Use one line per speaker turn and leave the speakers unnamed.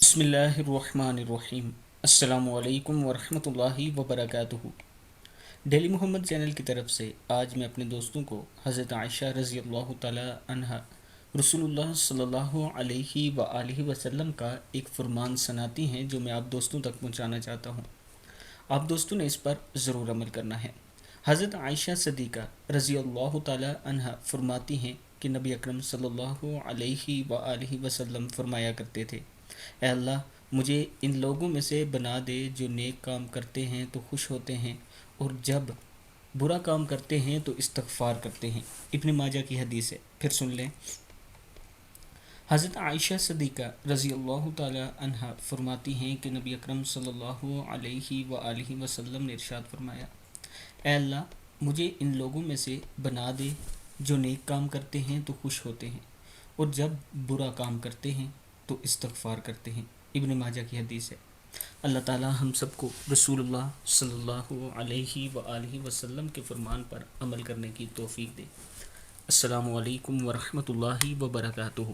بسم اللہ الرحمن الرحیم۔ السلام علیکم ورحمۃ اللہ وبرکاتہ۔ ڈیلی محمد چینل کی طرف سے آج میں اپنے دوستوں کو حضرت عائشہ رضی اللہ تعالی عنہا رسول اللہ صلی اللہ علیہ وآلہ وسلم کا ایک فرمان سناتی ہیں جو میں آپ دوستوں تک پہنچانا چاہتا ہوں۔ آپ دوستوں نے اس پر ضرور عمل کرنا ہے۔ حضرت عائشہ صدیقہ رضی اللہ تعالی عنہا فرماتی ہیں کہ نبی اکرم صلی اللہ علیہ وآلہ وسلم فرمایا کرتے تھے، اے اللہ مجھے ان لوگوں میں سے بنا دے جو نیک کام کرتے ہیں تو خوش ہوتے ہیں اور جب برا کام کرتے ہیں تو استغفار کرتے ہیں۔ ابن ماجہ کی حدیث ہے، پھر سن لیں۔ حضرت عائشہ صدیقہ رضی اللہ تعالی عنہا فرماتی ہیں کہ نبی اکرم صلی اللہ علیہ وآلہ وسلم نے ارشاد فرمایا، اے اللہ مجھے ان لوگوں میں سے بنا دے جو نیک کام کرتے ہیں تو خوش ہوتے ہیں اور جب برا کام کرتے ہیں تو استغفار کرتے ہیں۔ ابن ماجہ کی حدیث ہے۔ اللہ تعالی ہم سب کو رسول اللہ صلی اللہ علیہ وآلہ وسلم کے فرمان پر عمل کرنے کی توفیق دے۔ السلام علیکم ورحمۃ اللہ وبرکاتہ۔